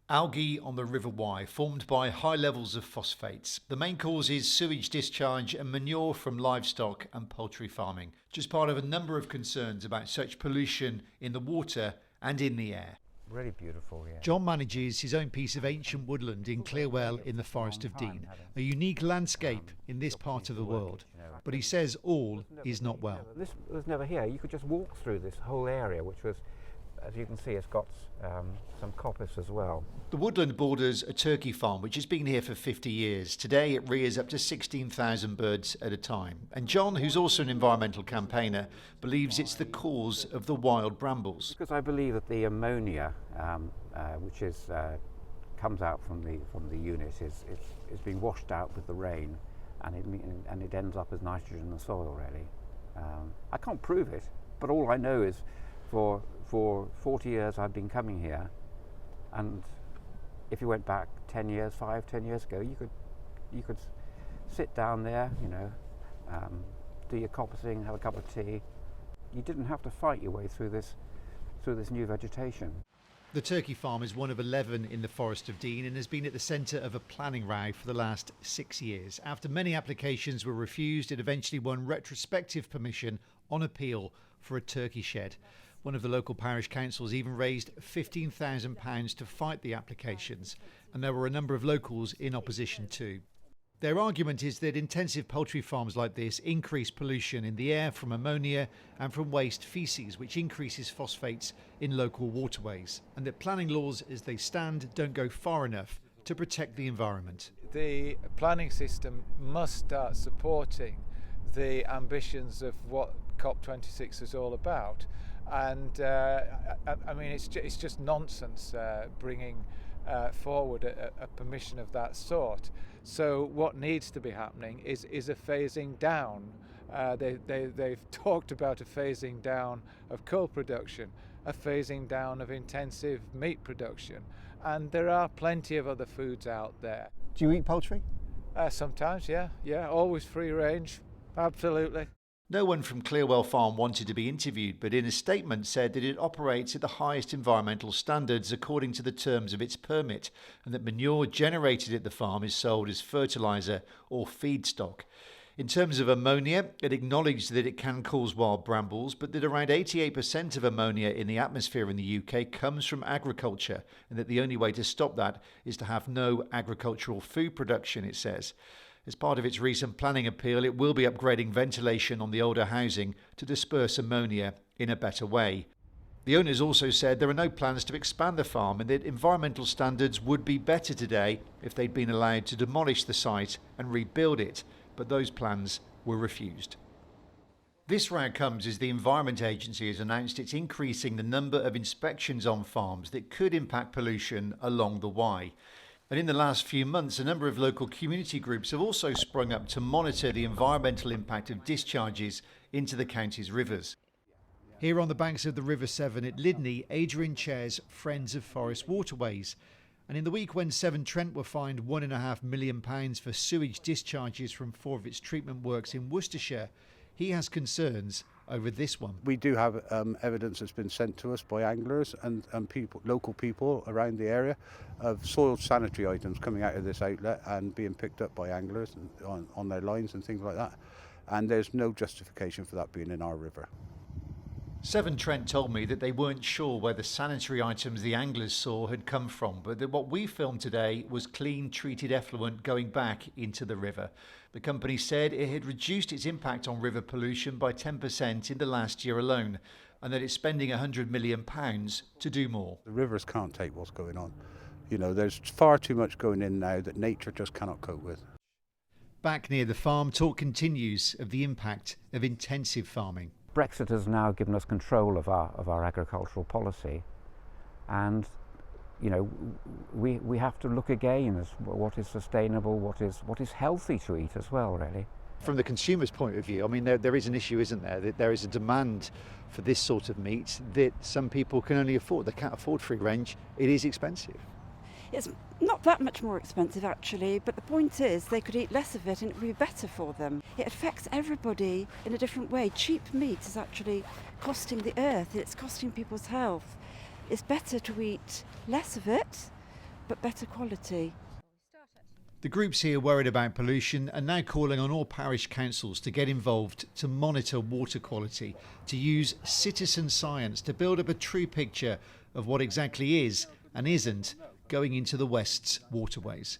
Algae on the River Wye, formed by high levels of phosphates. The main cause is sewage discharge and manure from livestock and poultry farming, just part of a number of concerns about such pollution in the water and in the air. Really beautiful, yeah. John manages his own piece of ancient woodland in Clearwell in the Forest of Dean, a unique landscape in this part of the world. But he says all is not well. This was never here. You could just walk through this whole area, which was, as you can see, it's got some coppice as well. The woodland borders a turkey farm which has been here for 50 years. Today it rears up to 16,000 birds at a time. And John, who's also an environmental campaigner, believes it's the cause of the wild brambles. Because I believe that the ammonia, which is comes out from the unit, is being washed out with the rain, and it ends up as nitrogen in the soil. Really, I can't prove it, but all I know is for 40 years I've been coming here, and if you went back 10 years ago, you could sit down there, do your coppicing, have a cup of tea. You didn't have to fight your way through this new vegetation. The turkey farm is one of 11 in the Forest of Dean and has been at the centre of a planning row for the last 6 years. After many applications were refused, it eventually won retrospective permission on appeal for a turkey shed. One of the local parish councils even raised £15,000 to fight the applications, and there were a number of locals in opposition too. Their argument is that intensive poultry farms like this increase pollution in the air from ammonia and from waste faeces, which increases phosphates in local waterways, and that planning laws as they stand don't go far enough to protect the environment. The planning system must start supporting the ambitions of what COP26 is all about. And I mean, it's just nonsense bringing forward a permission of that sort. So what needs to be happening is a phasing down. They've talked about a phasing down of coal production, a phasing down of intensive meat production, and there are plenty of other foods out there. Do you eat poultry? Sometimes, yeah, always free range, absolutely. No one from Clearwell Farm wanted to be interviewed, but in a statement said that it operates at the highest environmental standards according to the terms of its permit, and that manure generated at the farm is sold as fertiliser or feedstock. In terms of ammonia, it acknowledged that it can cause wild brambles, but that around 88% of ammonia in the atmosphere in the UK comes from agriculture, and that the only way to stop that is to have no agricultural food production, it says. As part of its recent planning appeal, it will be upgrading ventilation on the older housing to disperse ammonia in a better way. The owners also said there are no plans to expand the farm and that environmental standards would be better today if they'd been allowed to demolish the site and rebuild it, but those plans were refused. This row comes as the Environment Agency has announced it's increasing the number of inspections on farms that could impact pollution along the Wye. And in the last few months, a number of local community groups have also sprung up to monitor the environmental impact of discharges into the county's rivers. Here on the banks of the River Severn at Lydney, Adrian chairs Friends of Forest Waterways. And in the week when Severn Trent were fined £1.5 million for sewage discharges from 4 of its treatment works in Worcestershire, he has concerns over this one. We do have evidence that's been sent to us by anglers and local people around the area of soiled sanitary items coming out of this outlet and being picked up by anglers on their lines and things like that. And there's no justification for that being in our river. Severn Trent told me that they weren't sure where the sanitary items the anglers saw had come from, but that what we filmed today was clean, treated effluent going back into the river. The company said it had reduced its impact on river pollution by 10% in the last year alone, and that it's spending £100 million to do more. The rivers can't take what's going on. There's far too much going in now that nature just cannot cope with. Back near the farm, talk continues of the impact of intensive farming. Brexit has now given us control of our agricultural policy, and we have to look again as what is sustainable, what is healthy to eat as well, really. From the consumer's point of view, I mean, there is an issue, isn't there, that there is a demand for this sort of meat that some people can only afford. They can't afford free range. It is expensive. It's not that much more expensive actually, but the point is they could eat less of it and it would be better for them. It affects everybody in a different way. Cheap meat is actually costing the earth, it's costing people's health. It's better to eat less of it, but better quality. The groups here worried about pollution are now calling on all parish councils to get involved to monitor water quality, to use citizen science to build up a true picture of what exactly is and isn't going into the West's waterways.